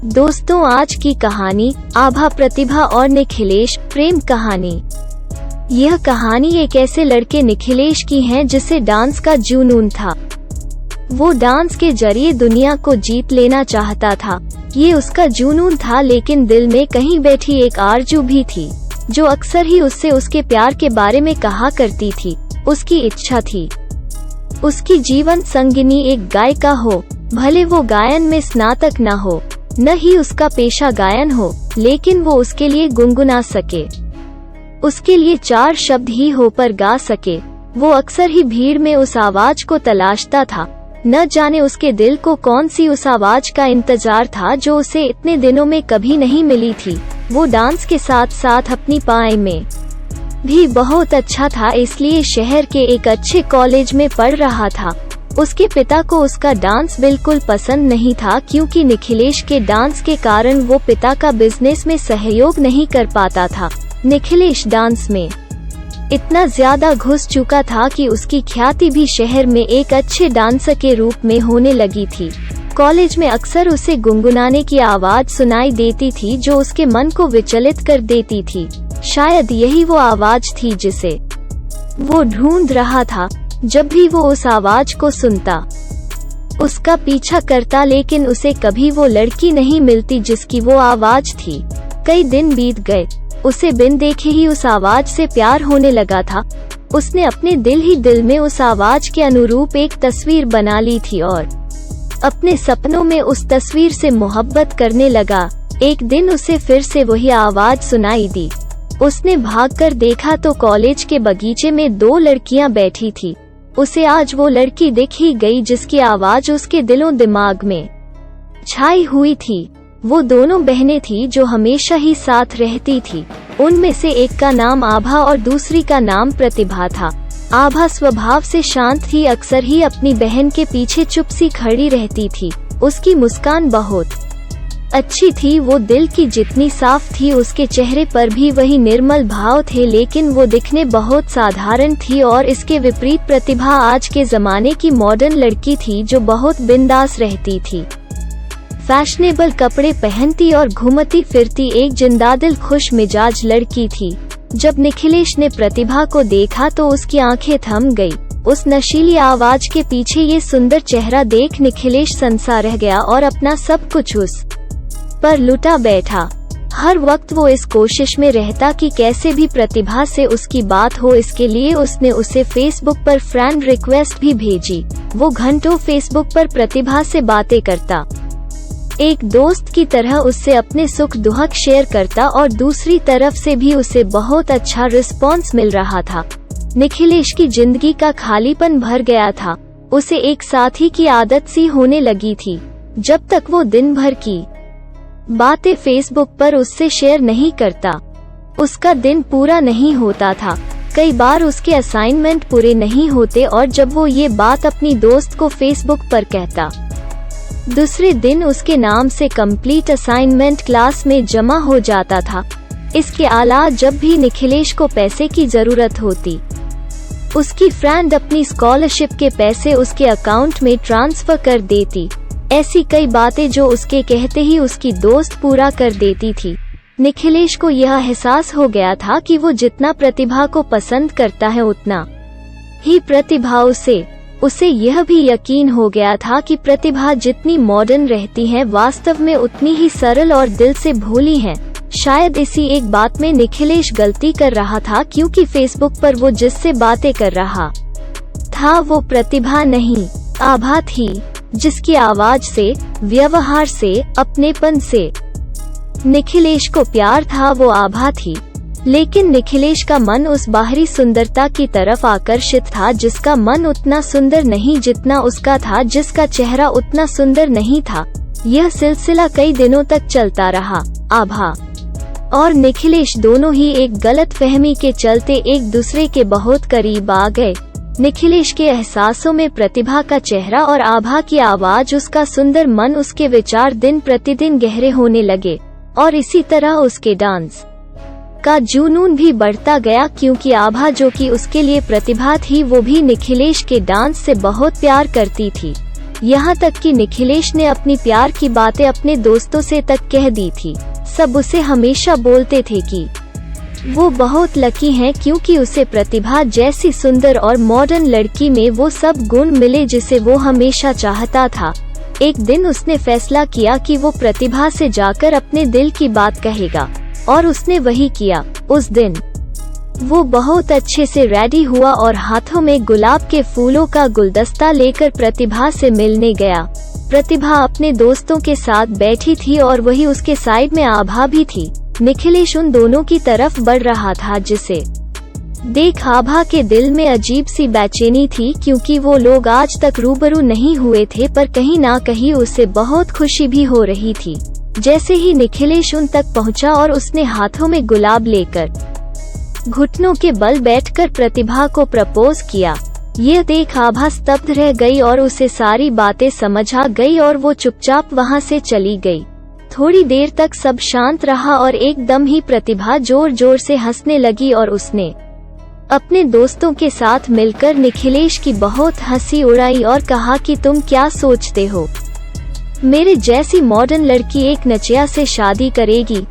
दोस्तों, आज की कहानी आभा, प्रतिभा और निखिलेश प्रेम कहानी। यह कहानी एक ऐसे लड़के निखिलेश की है जिसे डांस का जुनून था। वो डांस के जरिए दुनिया को जीत लेना चाहता था। ये उसका जुनून था, लेकिन दिल में कहीं बैठी एक आरज़ू भी थी जो अक्सर ही उससे उसके प्यार के बारे में कहा करती थी। उसकी इच्छा थी उसकी जीवन संगिनी एक गायिका हो, भले वो गायन में स्नातक न हो, न ही उसका पेशा गायन हो, लेकिन वो उसके लिए गुनगुना सके, उसके लिए 4 शब्द ही हो पर गा सके। वो अक्सर ही भीड़ में उस आवाज को तलाशता था। न जाने उसके दिल को कौन सी उस आवाज का इंतजार था जो उसे इतने दिनों में कभी नहीं मिली थी। वो डांस के साथ साथ अपनी पढ़ाई में भी बहुत अच्छा था, इसलिए शहर के एक अच्छे कॉलेज में पढ़ रहा था। उसके पिता को उसका डांस बिल्कुल पसंद नहीं था, क्योंकि निखिलेश के डांस के कारण वो पिता का बिजनेस में सहयोग नहीं कर पाता था। निखिलेश डांस में इतना ज्यादा घुस चुका था कि उसकी ख्याति भी शहर में एक अच्छे डांसर के रूप में होने लगी थी। कॉलेज में अक्सर उसे गुनगुनाने की आवाज सुनाई देती थी जो उसके मन को विचलित कर देती थी। शायद यही वो आवाज थी जिसे वो ढूंढ रहा था। जब भी वो उस आवाज को सुनता, उसका पीछा करता, लेकिन उसे कभी वो लड़की नहीं मिलती जिसकी वो आवाज थी। कई दिन बीत गए, उसे बिन देखे ही उस आवाज से प्यार होने लगा था। उसने अपने दिल ही दिल में उस आवाज के अनुरूप एक तस्वीर बना ली थी और अपने सपनों में उस तस्वीर से मोहब्बत करने लगा। एक दिन उसे फिर से वही आवाज सुनाई दी। उसने भागकर देखा तो कॉलेज के बगीचे में 2 लड़कियां बैठी थी। उसे आज वो लड़की दिख ही गई जिसकी आवाज उसके दिलों दिमाग में छाई हुई थी। वो दोनों बहनें थी जो हमेशा ही साथ रहती थी। उनमें से एक का नाम आभा और दूसरी का नाम प्रतिभा था। आभा स्वभाव से शांत थी, अक्सर ही अपनी बहन के पीछे चुप सी खड़ी रहती थी। उसकी मुस्कान बहुत अच्छी थी, वो दिल की जितनी साफ थी उसके चेहरे पर भी वही निर्मल भाव थे, लेकिन वो दिखने बहुत साधारण थी। और इसके विपरीत प्रतिभा आज के जमाने की मॉडर्न लड़की थी जो बहुत बिंदास रहती थी, फैशनेबल कपड़े पहनती और घूमती फिरती एक जिंदादिल खुश मिजाज लड़की थी। जब निखिलेश ने प्रतिभा को देखा तो उसकी आंखें थम गई। उस नशीली आवाज के पीछे ये सुंदर चेहरा देख निखिलेश सनसा रह गया और अपना सब कुछ उस पर लुटा बैठा। हर वक्त वो इस कोशिश में रहता कि कैसे भी प्रतिभा से उसकी बात हो। इसके लिए उसने उसे फेसबुक पर फ्रेंड रिक्वेस्ट भी भेजी। वो घंटों फेसबुक पर प्रतिभा से बातें करता, एक दोस्त की तरह उससे अपने सुख दुख शेयर करता और दूसरी तरफ से भी उसे बहुत अच्छा रिस्पॉन्स मिल रहा था। निखिलेश की जिंदगी का खालीपन भर गया था। उसे एक साथी की आदत सी होने लगी थी। जब तक वो दिन भर की बातें फेसबुक पर उससे शेयर नहीं करता, उसका दिन पूरा नहीं होता था। कई बार उसके असाइनमेंट पूरे नहीं होते और जब वो ये बात अपनी दोस्त को फेसबुक पर कहता, दूसरे दिन उसके नाम से कंप्लीट असाइनमेंट क्लास में जमा हो जाता था। इसके अलावा जब भी निखिलेश को पैसे की जरूरत होती, उसकी फ्रेंड अपनी स्कॉलरशिप के पैसे उसके अकाउंट में ट्रांसफर कर देती। ऐसी कई बातें जो उसके कहते ही उसकी दोस्त पूरा कर देती थी। निखिलेश को यह एहसास हो गया था कि वो जितना प्रतिभा को पसंद करता है उतना ही प्रतिभा उसे यह भी यकीन हो गया था कि प्रतिभा जितनी मॉडर्न रहती है वास्तव में उतनी ही सरल और दिल से भोली है। शायद इसी एक बात में निखिलेश गलती कर रहा था, क्योंकि फेसबुक पर वो जिससे बातें कर रहा था वो प्रतिभा नहीं, आभा थी, जिसकी आवाज से, व्यवहार से, अपनेपन से निखिलेश को प्यार था, वो आभा थी। लेकिन निखिलेश का मन उस बाहरी सुंदरता की तरफ आकर्षित था जिसका मन उतना सुंदर नहीं जितना उसका था, जिसका चेहरा उतना सुंदर नहीं था। यह सिलसिला कई दिनों तक चलता रहा। आभा और निखिलेश दोनों ही एक गलत फहमी के चलते एक दूसरे के बहुत करीब आ गए। निखिलेश के एहसासों में प्रतिभा का चेहरा और आभा की आवाज, उसका सुंदर मन, उसके विचार दिन प्रतिदिन गहरे होने लगे और इसी तरह उसके डांस का जुनून भी बढ़ता गया, क्योंकि आभा जो कि उसके लिए प्रतिभा थी वो भी निखिलेश के डांस से बहुत प्यार करती थी। यहाँ तक कि निखिलेश ने अपनी प्यार की बातें अपने दोस्तों से तक कह दी थी। सब उसे हमेशा बोलते थे कि वो बहुत लकी हैं क्योंकि उसे प्रतिभा जैसी सुंदर और मॉडर्न लड़की में वो सब गुण मिले जिसे वो हमेशा चाहता था। एक दिन उसने फैसला किया कि वो प्रतिभा से जाकर अपने दिल की बात कहेगा, और उसने वही किया। उस दिन वो बहुत अच्छे से रेडी हुआ और हाथों में गुलाब के फूलों का गुलदस्ता लेकर प्रतिभा से मिलने गया। प्रतिभा अपने दोस्तों के साथ बैठी थी और वही उसके साइड में आभा भी थी। निखिलेश उन दोनों की तरफ बढ़ रहा था, जिसे देख आभा के दिल में अजीब सी बेचैनी थी क्योंकि वो लोग आज तक रूबरू नहीं हुए थे, पर कहीं ना कहीं उसे बहुत खुशी भी हो रही थी। जैसे ही निखिलेश उन तक पहुंचा और उसने हाथों में गुलाब लेकर घुटनों के बल बैठकर प्रतिभा को प्रपोज किया, यह देख आभा स्तब्ध रह गई और उसे सारी बातें समझ आ गई और वो चुपचाप वहां से चली गई। थोड़ी देर तक सब शांत रहा और एकदम ही प्रतिभा जोर जोर से हंसने लगी और उसने अपने दोस्तों के साथ मिलकर निखिलेश की बहुत हंसी उड़ाई और कहा कि तुम क्या सोचते हो, मेरे जैसी मॉडर्न लड़की एक नचिया से शादी करेगी?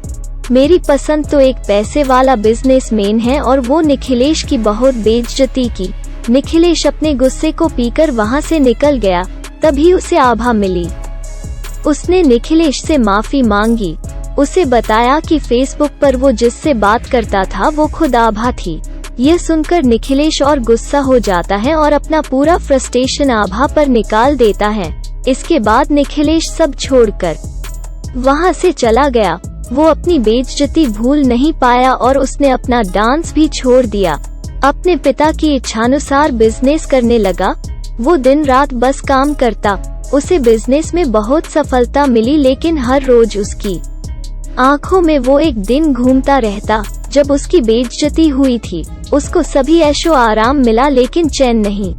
मेरी पसंद तो एक पैसे वाला बिजनेसमैन है। और वो निखिलेश की बहुत बेइज्जती की। निखिलेश अपने गुस्से को पीकर वहां से निकल गया। तभी उसे आभा मिली। उसने निखिलेश से माफी मांगी, उसे बताया कि फेसबुक पर वो जिससे बात करता था वो खुद आभा थी। यह सुनकर निखिलेश और गुस्सा हो जाता है और अपना पूरा फ्रस्ट्रेशन आभा पर निकाल देता है। इसके बाद निखिलेश सब छोड़कर वहां से चला गया। वो अपनी बेइज्जती भूल नहीं पाया और उसने अपना डांस भी छोड़ दिया। अपने पिता की इच्छानुसार बिजनेस करने लगा। वो दिन रात बस काम करता। उसे बिजनेस में बहुत सफलता मिली, लेकिन हर रोज उसकी आंखों में वो एक दिन घूमता रहता। जब उसकी बेइज्जती हुई थी, उसको सभी ऐशो आराम मिला लेकिन चैन नहीं।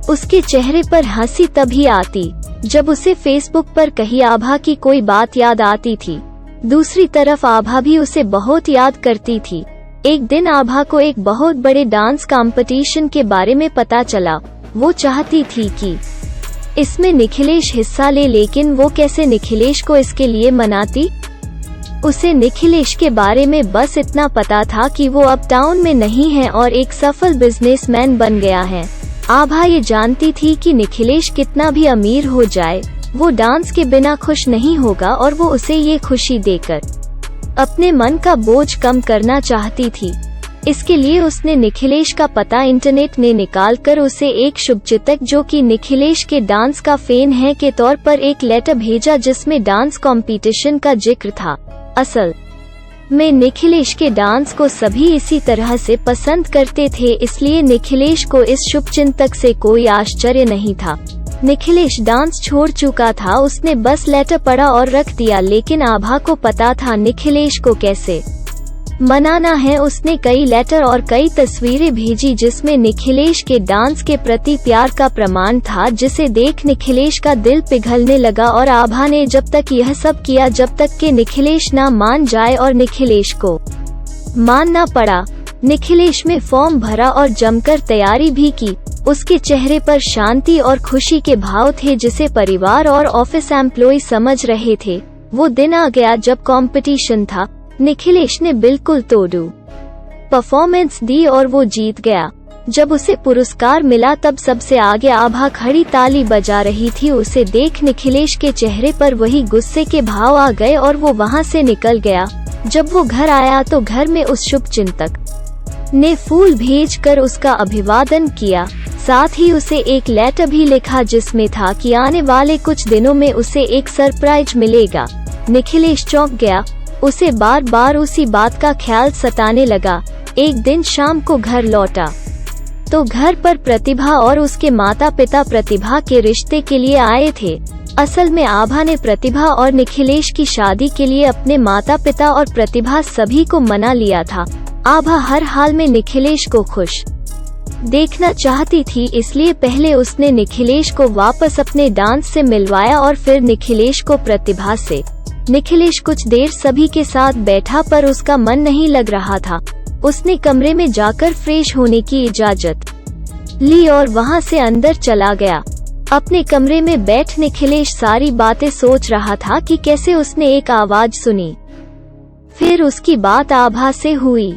उसके चेहरे पर हंसी तभी आती जब उसे फेसबुक पर कही आभा की कोई बात याद आती थी। दूसरी तरफ आभा भी उसे बहुत याद करती थी। एक दिन आभा को एक बहुत बड़े डांस कंपटीशन के बारे में पता चला। वो चाहती थी कि इसमें निखिलेश हिस्सा ले, लेकिन वो कैसे निखिलेश को इसके लिए मनाती? उसे निखिलेश के बारे में बस इतना पता था कि वो अब टाउन में नहीं है और एक सफल बिजनेसमैन बन गया है। आभा ये जानती थी कि निखिलेश कितना भी अमीर हो जाए, वो डांस के बिना खुश नहीं होगा और वो उसे ये खुशी देकर अपने मन का बोझ कम करना चाहती थी। इसके लिए उसने निखिलेश का पता इंटरनेट में निकालकर उसे एक शुभचिंतक जो कि निखिलेश के डांस का फैन है के तौर पर एक लेटर भेजा जिसमें डांस कंपटीशन का जिक्र था। असल में निखिलेश के डांस को सभी इसी तरह से पसंद करते थे, इसलिए निखिलेश को इस शुभचिंतक से कोई आश्चर्य नहीं था। निखिलेश डांस छोड़ चुका था, उसने बस लेटर पढ़ा और रख दिया, लेकिन आभा को पता था निखिलेश को कैसे मनाना है। उसने कई लेटर और कई तस्वीरें भेजी जिसमें निखिलेश के डांस के प्रति प्यार का प्रमाण था, जिसे देख निखिलेश का दिल पिघलने लगा और आभा ने जब तक यह सब किया जब तक कि निखिलेश ना मान जाए और निखिलेश को मानना पड़ा। निखिलेश में फॉर्म भरा और जमकर तैयारी भी की। उसके चेहरे पर शांति और खुशी के भाव थे जिसे परिवार और ऑफिस एम्प्लॉय समझ रहे थे। वो दिन आ गया जब कंपटीशन था। निखिलेश ने बिल्कुल तोड़ू परफॉर्मेंस दी और वो जीत गया। जब उसे पुरस्कार मिला तब सबसे आगे आभा खड़ी ताली बजा रही थी। उसे देख निखिलेश के चेहरे पर वही गुस्से के भाव आ गए और वो वहां से निकल गया। जब वो घर आया तो घर में उस शुभचिंतक ने फूल भेजकर उसका अभिवादन किया। साथ ही उसे एक लेटर भी लिखा जिसमें था कि आने वाले कुछ दिनों में उसे एक सरप्राइज मिलेगा। निखिलेश चौंक गया। उसे बार बार उसी बात का ख्याल सताने लगा। एक दिन शाम को घर लौटा तो घर पर प्रतिभा और उसके माता पिता प्रतिभा के रिश्ते के लिए आए थे। असल में आभा ने प्रतिभा और निखिलेश की शादी के लिए अपने माता पिता और प्रतिभा सभी को मना लिया था। आभा हर हाल में निखिलेश को खुश देखना चाहती थी, इसलिए पहले उसने निखिलेश को वापस अपने डांस से मिलवाया और फिर निखिलेश को प्रतिभा से। निखिलेश कुछ देर सभी के साथ बैठा पर उसका मन नहीं लग रहा था। उसने कमरे में जाकर फ्रेश होने की इजाजत ली और वहां से अंदर चला गया। अपने कमरे में बैठ निखिलेश सारी बातें सोच रहा था कि कैसे उसने एक आवाज सुनी। फिर उसकी बात आभा से हुई।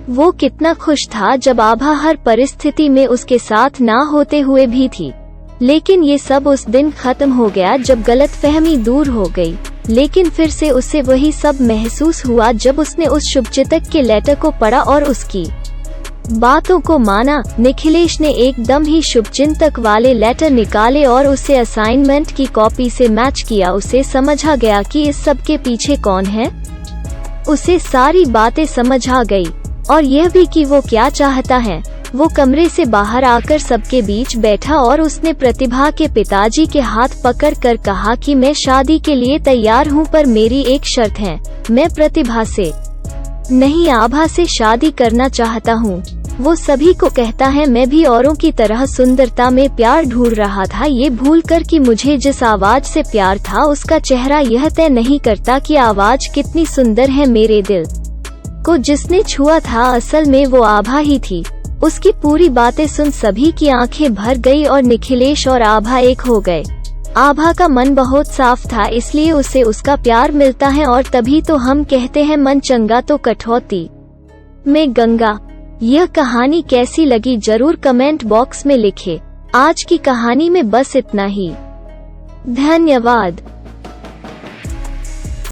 वो कितना खुश था जब आभा हर परिस्थिति में उसके साथ ना होते हुए भी थी। लेकिन ये सब उस दिन खत्म हो गया जब गलतफहमी दूर हो गई। लेकिन फिर से उसे वही सब महसूस हुआ जब उसने उस शुभचिंतक के लेटर को पढ़ा और उसकी बातों को माना। निखिलेश ने एकदम ही शुभचिंतक वाले लेटर निकाले और उसे असाइनमेंट की कॉपी से मैच किया। उसे समझ आ गया कि इस सब के पीछे कौन है। उसे सारी बातें समझ आ गई और यह भी कि वो क्या चाहता है। वो कमरे से बाहर आकर सबके बीच बैठा और उसने प्रतिभा के पिताजी के हाथ पकड़कर कहा कि मैं शादी के लिए तैयार हूँ, पर मेरी एक शर्त है। मैं प्रतिभा से नहीं, आभा से शादी करना चाहता हूँ। वो सभी को कहता है मैं भी औरों की तरह सुंदरता में प्यार ढूंढ रहा था, ये भूलकर कि मुझे जिस आवाज से प्यार था उसका चेहरा यह तय नहीं करता कि आवाज कितनी सुंदर है। मेरे दिल को जिसने छुआ था असल में वो आभा ही थी। उसकी पूरी बातें सुन सभी की आंखें भर गई और निखिलेश और आभा एक हो गए। आभा का मन बहुत साफ था, इसलिए उसे उसका प्यार मिलता है और तभी तो हम कहते हैं मन चंगा तो कठौती में गंगा। यह कहानी कैसी लगी जरूर कमेंट बॉक्स में लिखें। आज की कहानी में बस इतना ही। धन्यवाद।